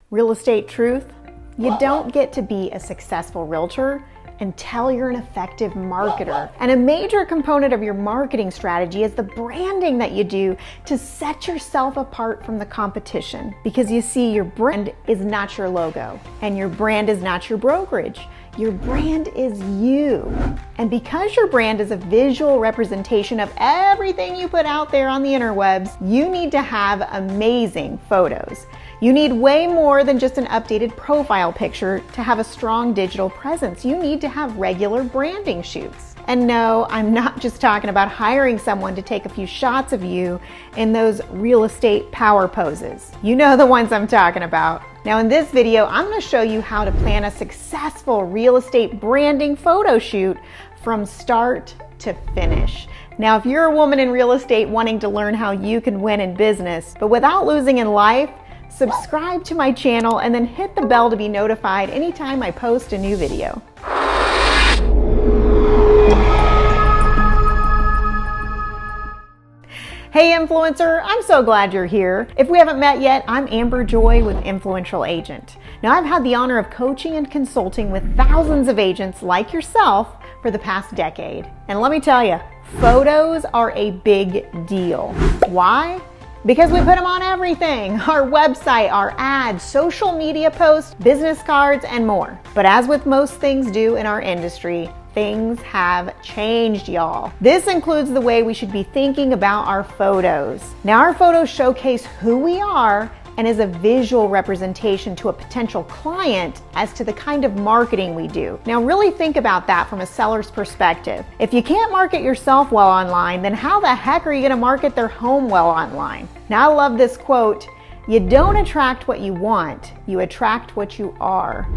Real estate truth: you don't get to be a successful realtor until you're an effective marketer. And a major component of your marketing strategy is the branding that you do to set yourself apart from the competition. Because you see, your brand is not your logo, and your brand is not your brokerage. Your brand is you. And because your brand is a visual representation of everything you put out there on the interwebs, you need to have amazing photos. You need way more than just an updated profile picture to have a strong digital presence. You need to have regular branding shoots. And no, I'm not just talking about hiring someone to take a few shots of you in those real estate power poses. You know the ones I'm talking about. Now in this video, I'm going to show you how to plan a successful real estate branding photo shoot from start to finish. Now, if you're a woman in real estate wanting to learn how you can win in business, but without losing in life, subscribe to my channel and then hit the bell to be notified anytime I post a new video. Hey influencer, I'm so glad you're here. If we haven't met yet, I'm Amber Joy with Influential Agent. Now, I've had the honor of coaching and consulting with thousands of agents like yourself for the past decade. And let me tell you, photos are a big deal. Why? Because we put them on everything: our website, our ads, social media posts, business cards, and more. But as with most things do in our industry, things have changed, y'all. This includes the way we should be thinking about our photos. Now, our photos showcase who we are and is a visual representation to a potential client as to the kind of marketing we do. Now, really think about that from a seller's perspective. If you can't market yourself well online, then how the heck are you gonna market their home well online? Now, I love this quote: you don't attract what you want, you attract what you are.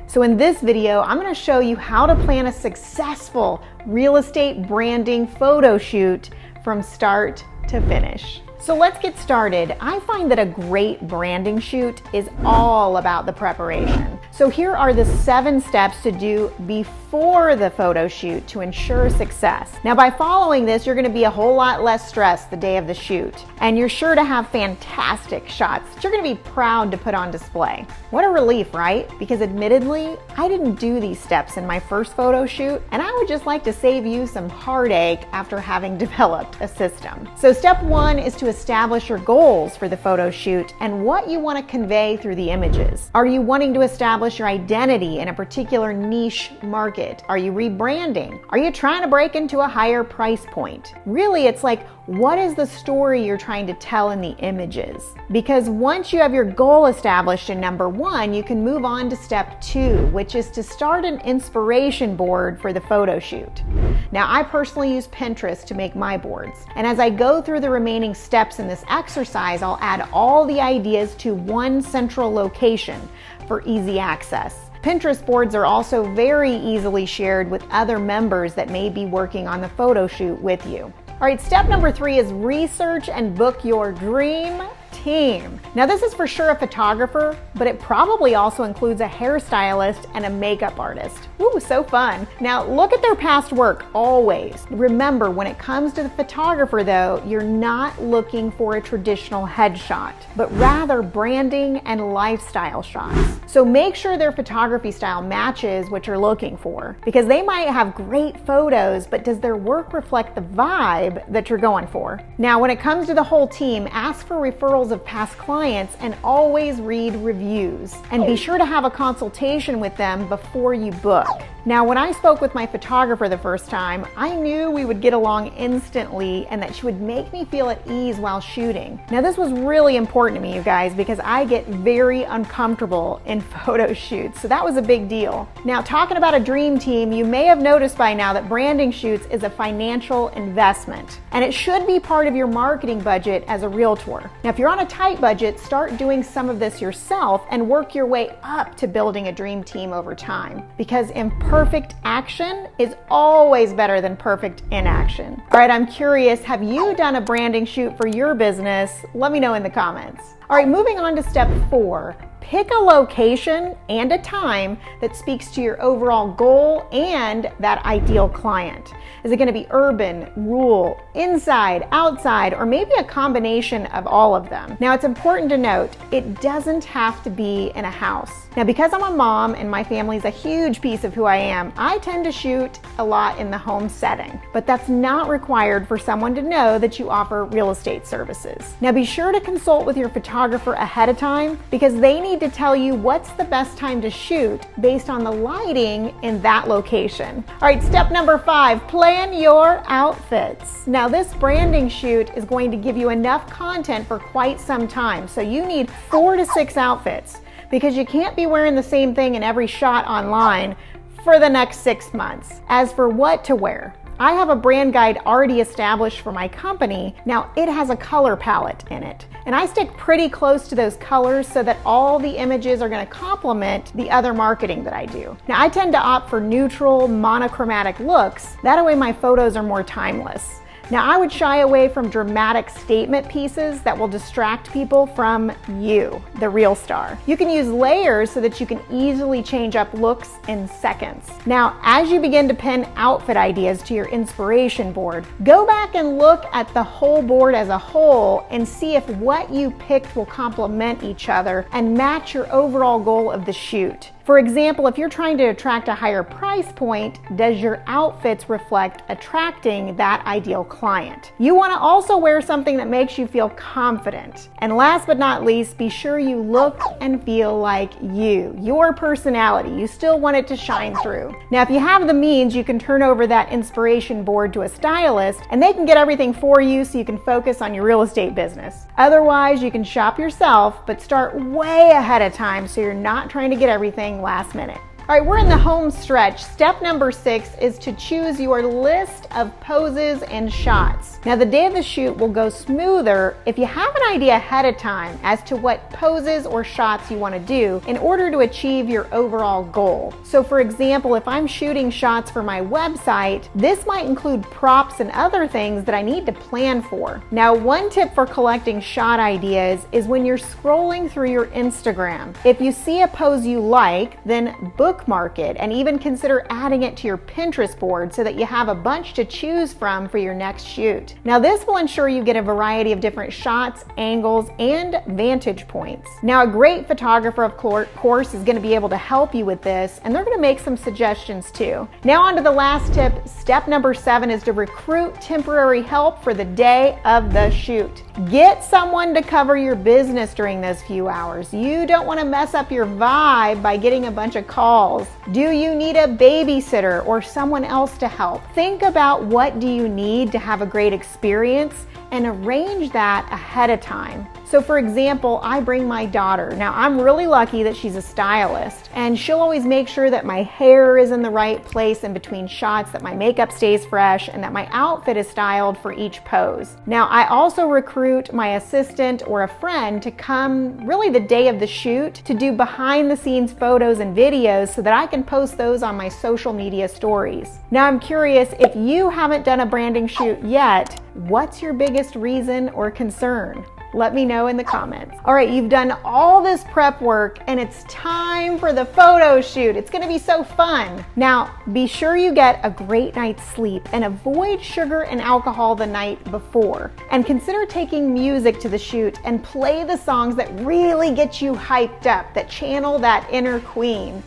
So in this video, I'm gonna show you how to plan a successful real estate branding photo shoot from start to finish. So let's get started. I find that a great branding shoot is all about the preparation. So here are the 7 steps to do before the photo shoot to ensure success. Now, by following this, you're gonna be a whole lot less stressed the day of the shoot. And you're sure to have fantastic shots that you're gonna be proud to put on display. What a relief, right? Because admittedly, I didn't do these steps in my first photo shoot, and I would just like to save you some heartache after having developed a system. So step 1 is to establish your goals for the photo shoot and what you want to convey through the images. Are you wanting to establish your identity in a particular niche market? Are you rebranding? Are you trying to break into a higher price point? Really, it's like, what is the story you're trying to tell in the images? Because once you have your goal established in number 1, you can move on to step 2, which is to start an inspiration board for the photo shoot. Now, I personally use Pinterest to make my boards. And as I go through the remaining steps in this exercise, I'll add all the ideas to one central location for easy access. Pinterest boards are also very easily shared with other members that may be working on the photo shoot with you. All right, step number 3 is research and book your dream team. Now, this is for sure a photographer, but it probably also includes a hairstylist and a makeup artist. Ooh, so fun. Now, look at their past work always. Remember, when it comes to the photographer though, you're not looking for a traditional headshot, but rather branding and lifestyle shots. So make sure their photography style matches what you're looking for, because they might have great photos, but does their work reflect the vibe that you're going for? Now, when it comes to the whole team, ask for referrals of past clients and always read reviews. And be sure to have a consultation with them before you book. Now, when I spoke with my photographer the first time, I knew we would get along instantly and that she would make me feel at ease while shooting. Now, this was really important to me, you guys, because I get very uncomfortable in photo shoots, so that was a big deal. Now, talking about a dream team, you may have noticed by now that branding shoots is a financial investment, and it should be part of your marketing budget as a realtor. Now, if you're on a tight budget, start doing some of this yourself and work your way up to building a dream team over time, because imperfect action is always better than perfect inaction. All right, I'm curious, have you done a branding shoot for your business? Let me know in the comments. All right, moving on to step 4, Pick a location and a time that speaks to your overall goal and that ideal client. Is it going to be urban, rural, inside, outside, or maybe a combination of all of them? Now, it's important to note, it doesn't have to be in a house. Now, because I'm a mom and my family's a huge piece of who I am, I tend to shoot a lot in the home setting, but that's not required for someone to know that you offer real estate services. Now, be sure to consult with your photographer ahead of time because they need to tell you what's the best time to shoot based on the lighting in that location. All right, step number 5, plan your outfits. Now, this branding shoot is going to give you enough content for quite some time, so you need 4 to 6 outfits because you can't be wearing the same thing in every shot online for the next 6 months. As for what to wear, I have a brand guide already established for my company. Now, it has a color palette in it, and I stick pretty close to those colors so that all the images are going to complement the other marketing that I do. Now, I tend to opt for neutral, monochromatic looks. That way my photos are more timeless. Now, I would shy away from dramatic statement pieces that will distract people from you, the real star. You can use layers so that you can easily change up looks in seconds. Now, as you begin to pin outfit ideas to your inspiration board, go back and look at the whole board as a whole and see if what you picked will complement each other and match your overall goal of the shoot. For example, if you're trying to attract a higher price point, does your outfits reflect attracting that ideal client? You want to also wear something that makes you feel confident. And last but not least, be sure you look and feel like you, your personality. You still want it to shine through. Now, if you have the means, you can turn over that inspiration board to a stylist and they can get everything for you so you can focus on your real estate business. Otherwise, you can shop yourself, but start way ahead of time so you're not trying to get everything last minute. All right, we're in the home stretch. Step number 6 is to choose your list of poses and shots. Now, the day of the shoot will go smoother if you have an idea ahead of time as to what poses or shots you want to do in order to achieve your overall goal. So, for example, if I'm shooting shots for my website, this might include props and other things that I need to plan for. Now, one tip for collecting shot ideas is when you're scrolling through your Instagram. If you see a pose you like, then bookmark it and even consider adding it to your Pinterest board so that you have a bunch to choose from for your next shoot. Now, this will ensure you get a variety of different shots, angles, and vantage points. Now, a great photographer, of course, is going to be able to help you with this, and they're going to make some suggestions too. Now, on to the last tip. Step number 7 is to recruit temporary help for the day of the shoot. Get someone to cover your business during those few hours. You don't want to mess up your vibe by getting a bunch of calls. Do you need a babysitter or someone else to help? Think about what do you need to have a great experience and arrange that ahead of time. So for example, I bring my daughter. Now, I'm really lucky that she's a stylist and she'll always make sure that my hair is in the right place in between shots, that my makeup stays fresh, and that my outfit is styled for each pose. Now, I also recruit my assistant or a friend to come really the day of the shoot to do behind the scenes photos and videos so that I can post those on my social media stories. Now, I'm curious, if you haven't done a branding shoot yet, what's your biggest reason or concern? Let me know in the comments. All right, you've done all this prep work and it's time for the photo shoot. It's gonna be so fun. Now, be sure you get a great night's sleep and avoid sugar and alcohol the night before. And consider taking music to the shoot and play the songs that really get you hyped up, that channel that inner queen.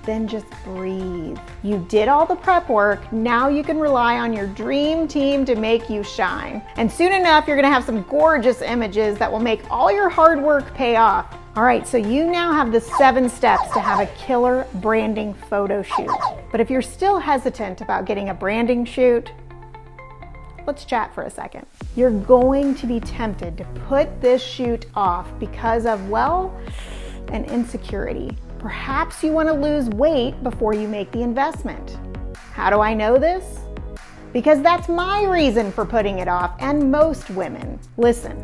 Then just breathe. You did all the prep work. Now you can rely on your dream team to make you shine. And soon enough, you're gonna have some gorgeous images that will make all your hard work pay off. All right, so you now have the 7 steps to have a killer branding photo shoot. But if you're still hesitant about getting a branding shoot, let's chat for a second. You're going to be tempted to put this shoot off because of, well, an insecurity. Perhaps you want to lose weight before you make the investment. How do I know this? Because that's my reason for putting it off, and most women. Listen,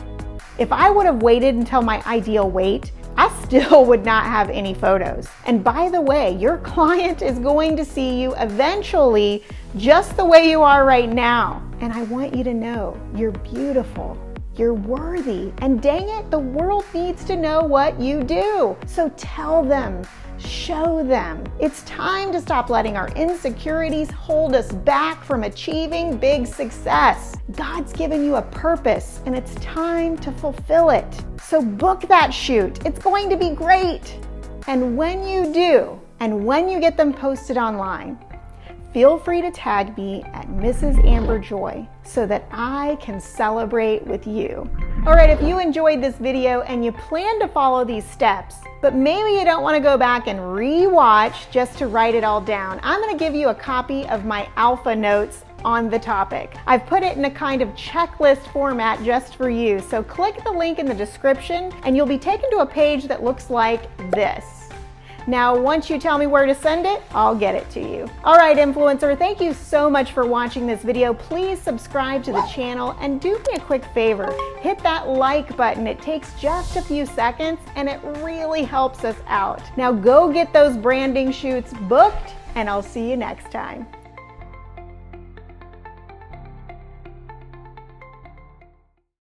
if I would have waited until my ideal weight, I still would not have any photos. And by the way, your client is going to see you eventually just the way you are right now. And I want you to know you're beautiful. You're worthy, and dang it, the world needs to know what you do. So tell them, show them. It's time to stop letting our insecurities hold us back from achieving big success. God's given you a purpose, and it's time to fulfill it. So book that shoot. It's going to be great. And when you do, and when you get them posted online, feel free to tag me at Mrs. Amber Joy so that I can celebrate with you. All right, if you enjoyed this video and you plan to follow these steps, but maybe you don't want to go back and re-watch just to write it all down, I'm going to give you a copy of my alpha notes on the topic. I've put it in a kind of checklist format just for you. So click the link in the description and you'll be taken to a page that looks like this. Now, once you tell me where to send it, I'll get it to you. All right, influencer, thank you so much for watching this video. Please subscribe to the channel and do me a quick favor. Hit that like button. It takes just a few seconds and it really helps us out. Now go get those branding shoots booked and I'll see you next time.